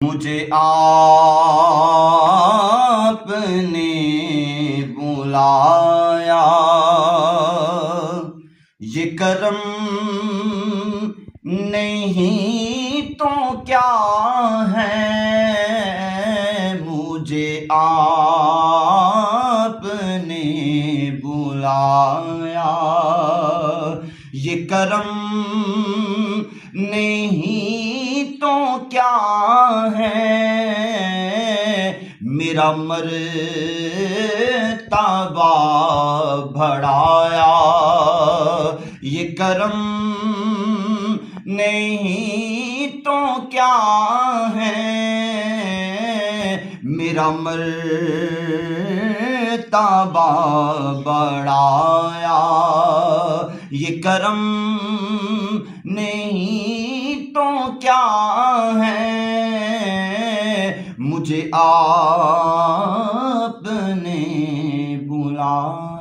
مجھے آپ نے بلایا، یہ کرم نہیں تو کیا ہے؟ مجھے آپ نے بلایا، یہ کرم نہیں تو کیا ہے؟ میرا مرتبہ بڑھایا، یہ کرم نہیں تو کیا ہے؟ میرا مرتبہ بڑھایا، یہ کرم نہیں تو کیا ہے؟ مجھے آپ نے بلایا۔